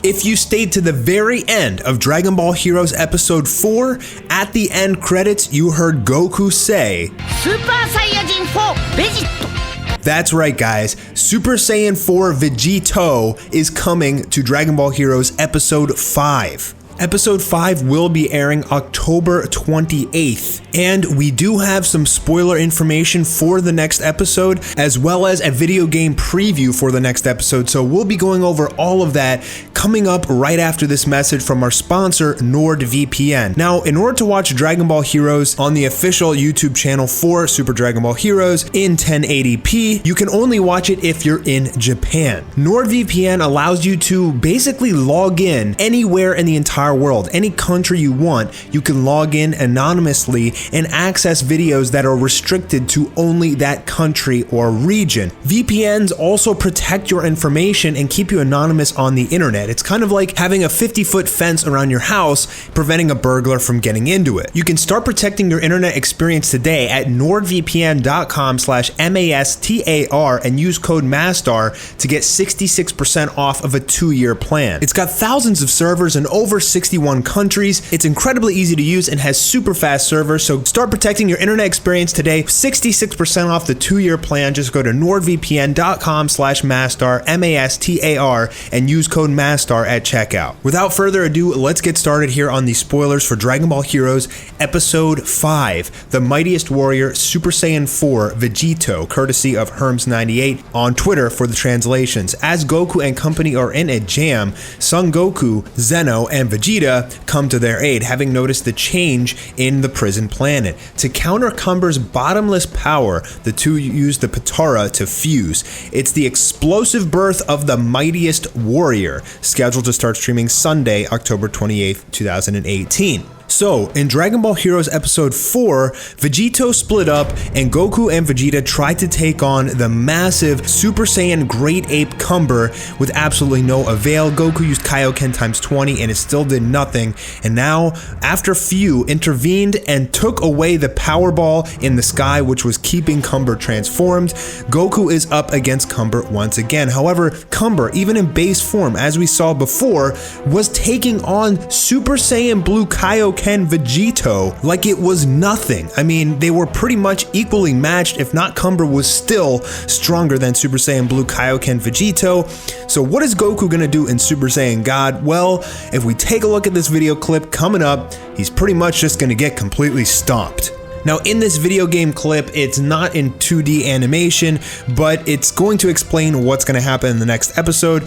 if you stayed to the very end of Dragon Ball Heroes Episode 4, at the end credits, you heard Goku say, Super Saiyan 4 Vegito. That's right, guys. Super Saiyan 4 Vegito is coming to Dragon Ball Heroes Episode 5. Episode 5 will be airing October 28th, and we do have some spoiler information for the next episode, as well as a video game preview for the next episode, so we'll be going over all of that coming up right after this message from our sponsor, NordVPN. Now, in order to watch Dragon Ball Heroes on the official YouTube channel for Super Dragon Ball Heroes in 1080p, you can only watch it if you're in Japan. NordVPN allows you to basically log in anywhere in the entire world, any country you want. You can log in anonymously and access videos that are restricted to only that country or region. VPNs also protect your information and keep you anonymous on the internet. It's kind of like having a 50-foot fence around your house, preventing a burglar from getting into it. You can start protecting your internet experience today at nordvpn.com/mastar and use code MASTAR to get 66% off of a 2-year plan. It's got thousands of servers in over 61 countries. It's incredibly easy to use and has super fast servers, so start protecting your internet experience today. 66% off the 2-year plan. Just go to nordvpn.com/mastar, MASTAR, and use code MASTAR at checkout. Without further ado, let's get started here on the spoilers for Dragon Ball Heroes Episode 5, The Mightiest Warrior Super Saiyan 4 Vegito, courtesy of Herms98 on Twitter for the translations. As Goku and company are in a jam, Son Goku, Xeno, and Vegeta come to their aid, having noticed the change in the prison planet. To counter Cumber's bottomless power, the two use the potara to fuse. It's the explosive birth of the Mightiest Warrior, scheduled to start streaming Sunday, October 28th, 2018. So, in Dragon Ball Heroes Episode 4, Vegito split up and Goku and Vegeta tried to take on the massive Super Saiyan Great Ape Cumber with absolutely no avail. Goku used Kaioken times 20 and it still did nothing. And now, after Fu intervened and took away the power ball in the sky which was keeping Cumber transformed, Goku is up against Cumber once again. However, Cumber, even in base form, as we saw before, was taking on Super Saiyan Blue Kaioken Vegito like it was nothing. I mean, they were pretty much equally matched, if not Cumber was still stronger than Super Saiyan Blue Kaioken Vegito. So what is Goku gonna do in Super Saiyan God? Well, if we take a look at this video clip coming up, he's pretty much just gonna get completely stomped. Now, in this video game clip, it's not in 2D animation, but it's going to explain what's gonna happen in the next episode.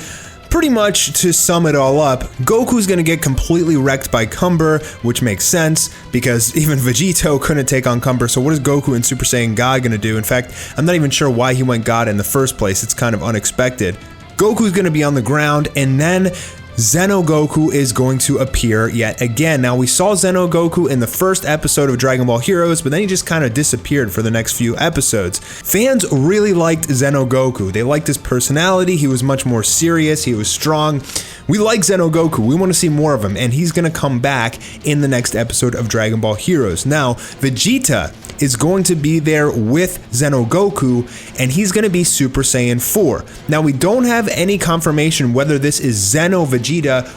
Pretty much, to sum it all up, Goku's gonna get completely wrecked by Cumber, which makes sense, because even Vegito couldn't take on Cumber, so what is Goku in Super Saiyan God gonna do? In fact, I'm not even sure why he went God in the first place. It's kind of unexpected. Goku's gonna be on the ground, and then Xeno Goku is going to appear yet again. Now, we saw Xeno Goku in the first episode of Dragon Ball Heroes, but then he just kind of disappeared for the next few episodes. Fans really liked Xeno Goku. They liked his personality. He was much more serious. He was strong. We like Xeno Goku. We want to see more of him, and he's going to come back in the next episode of Dragon Ball Heroes. Now, Vegeta is going to be there with Xeno Goku, and he's going to be Super Saiyan 4. Now, we don't have any confirmation whether this is Xeno Vegeta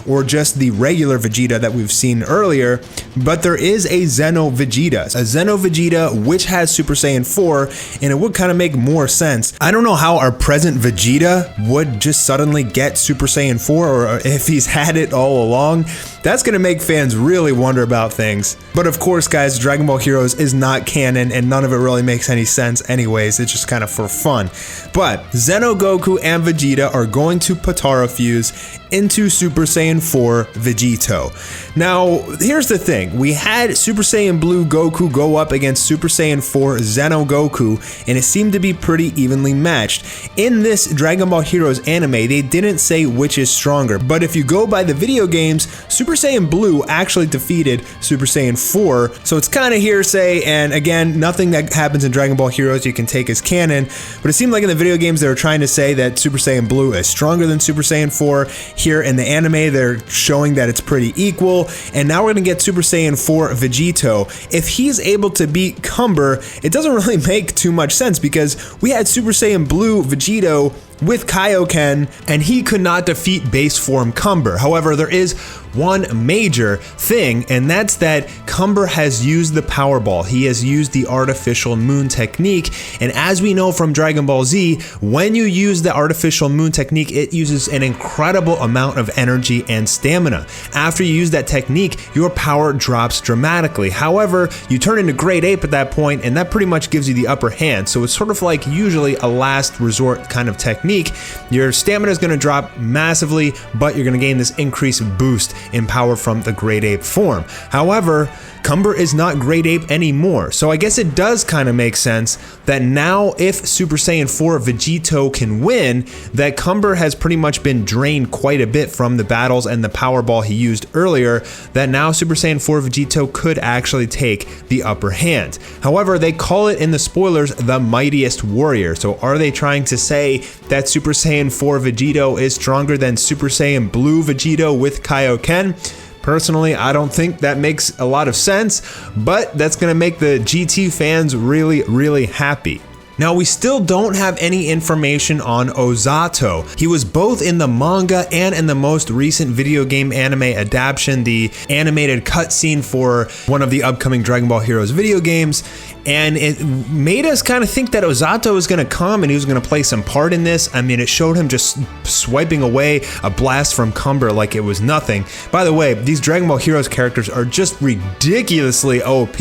or just the regular Vegeta that we've seen earlier, but there is a Xeno Vegeta. A Xeno Vegeta which has Super Saiyan 4, and it would kind of make more sense. I don't know how our present Vegeta would just suddenly get Super Saiyan 4, or if he's had it all along. That's going to make fans really wonder about things. But of course, guys, Dragon Ball Heroes is not canon, and none of it really makes any sense anyways. It's just kind of for fun. But Xeno Goku and Vegeta are going to potara fuse into Super Saiyan 4 Vegito. Now, here's the thing. We had Super Saiyan Blue Goku go up against Super Saiyan 4 Xeno Goku, and it seemed to be pretty evenly matched. In this Dragon Ball Heroes anime, they didn't say which is stronger, but if you go by the video games, Super Saiyan Blue actually defeated Super Saiyan 4, so it's kind of hearsay, and again, nothing that happens in Dragon Ball Heroes you can take as canon, but it seemed like in the video games they were trying to say that Super Saiyan Blue is stronger than Super Saiyan 4. Here in the anime, they're showing that it's pretty equal, and now we're gonna get Super Saiyan 4 Vegito. If he's able to beat Cumber, it doesn't really make too much sense, because we had Super Saiyan Blue Vegito with Kaioken, and he could not defeat base form Cumber. However, there is one major thing, and that's that Cumber has used the Power Ball. He has used the artificial moon technique, and as we know from Dragon Ball Z, when you use the artificial moon technique, it uses an incredible amount of energy and stamina. After you use that technique, your power drops dramatically. However, you turn into Great Ape at that point, and that pretty much gives you the upper hand. So it's sort of like usually a last resort kind of technique. Your stamina is going to drop massively, but you're going to gain this increased boost in power from the Great Ape form. However, Cumber is not Great Ape anymore, so I guess it does kind of make sense that now if Super Saiyan 4 Vegito can win, that Cumber has pretty much been drained quite a bit from the battles and the Power Ball he used earlier, that now Super Saiyan 4 Vegito could actually take the upper hand. However, they call it in the spoilers the mightiest warrior, so are they trying to say that Super Saiyan 4 Vegito is stronger than Super Saiyan Blue Vegito with Kaioken? Personally, I don't think that makes a lot of sense, but that's going to make the GT fans really, really happy. Now, we still don't have any information on Ozato. He was both in the manga and in the most recent video game anime adaptation, the animated cutscene for one of the upcoming Dragon Ball Heroes video games, and it made us kind of think that Ozato was going to come and he was going to play some part in this. I mean, it showed him just swiping away a blast from Cumber like it was nothing. By the way, these Dragon Ball Heroes characters are just ridiculously OP.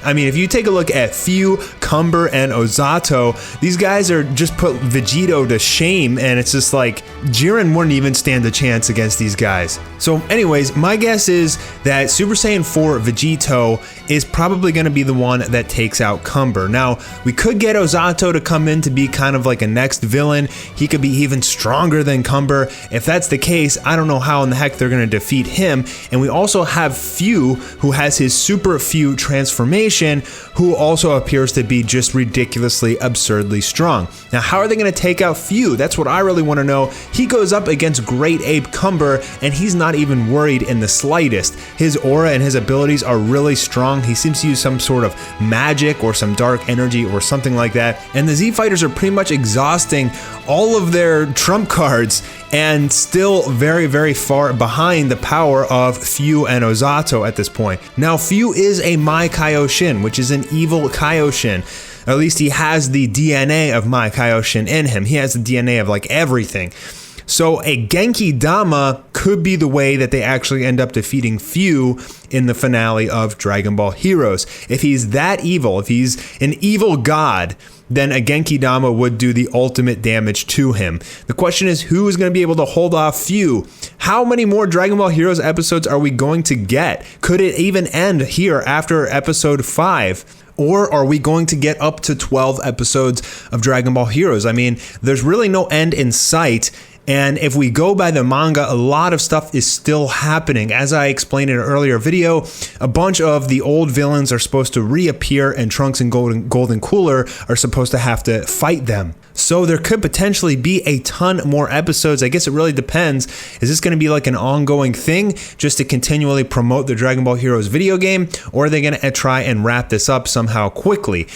I mean, if you take a look at Fu, Cumber, and Ozato, these guys are just put Vegito to shame, and it's just like Jiren wouldn't even stand a chance against these guys. So anyways, my guess is that Super Saiyan 4 Vegito is probably going to be the one that takes out Cumber. Now, we could get Ozato to come in to be kind of like a next villain. He could be even stronger than Cumber. If that's the case, I don't know how in the heck they're going to defeat him. And we also have Fu, who has his Super Fu transformation, who also appears to be just ridiculously, absurdly strong. Now, how are they going to take out Fu? That's what I really want to know. He goes up against Great Ape Cumber, and he's not even worried in the slightest. His aura and his abilities are really strong. He seems to use some sort of magic or some dark energy or something like that. And the Z Fighters are pretty much exhausting all of their trump cards and still very, very far behind the power of Fu and Ozato at this point. Now, Fu is a Mai Kaioshin, which is an evil Kaioshin. At least he has the DNA of Mai Kaioshin in him. He has the DNA of like everything. So a Genki Dama could be the way that they actually end up defeating Fu in the finale of Dragon Ball Heroes. If he's that evil, if he's an evil god, then a Genki Dama would do the ultimate damage to him. The question is, who is going to be able to hold off Fu? How many more Dragon Ball Heroes episodes are we going to get? Could it even end here after episode 5? Or are we going to get up to 12 episodes of Dragon Ball Heroes? I mean, there's really no end in sight. And if we go by the manga, a lot of stuff is still happening. As I explained in an earlier video, a bunch of the old villains are supposed to reappear, and Trunks and Golden Cooler are supposed to have to fight them. So there could potentially be a ton more episodes. I guess it really depends. Is this going to be like an ongoing thing just to continually promote the Dragon Ball Heroes video game, or are they going to try and wrap this up somehow quickly?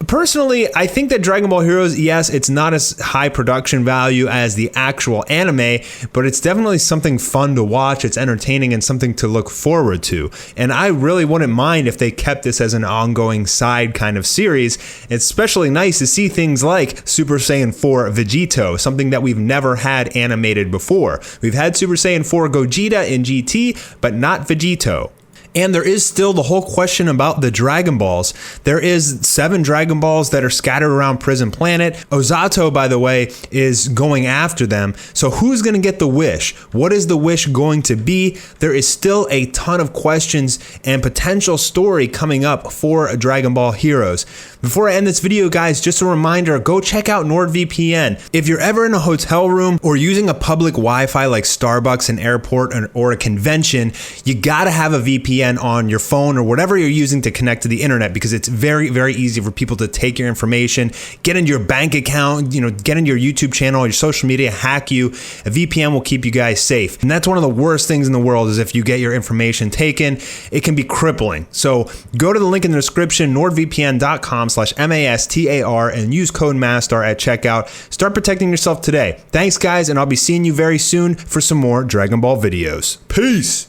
Personally, I think that Dragon Ball Heroes, yes, it's not as high production value as the actual anime, but it's definitely something fun to watch. It's entertaining and something to look forward to. And I really wouldn't mind if they kept this as an ongoing side kind of series. It's especially nice to see things like Super Saiyan 4 Vegito, something that we've never had animated before. We've had Super Saiyan 4 Gogeta in GT, but not Vegito. And there is still the whole question about the Dragon Balls. There is 7 Dragon Balls that are scattered around Prison Planet. Ozato, by the way, is going after them. So who's going to get the wish? What is the wish going to be? There is still a ton of questions and potential story coming up for Dragon Ball Heroes. Before I end this video, guys, just a reminder, go check out NordVPN. If you're ever in a hotel room or using a public Wi-Fi like Starbucks, an airport, or a convention, you gotta have a VPN. VPN on your phone or whatever you're using to connect to the internet, because it's very, very easy for people to take your information, get into your bank account, get into your YouTube channel, your social media, hack you. A VPN will keep you guys safe. And that's one of the worst things in the world, is if you get your information taken, it can be crippling. So go to the link in the description, nordvpn.com/MASTAR, and use code MASTAR at checkout. Start protecting yourself today. Thanks guys, and I'll be seeing you very soon for some more Dragon Ball videos. Peace!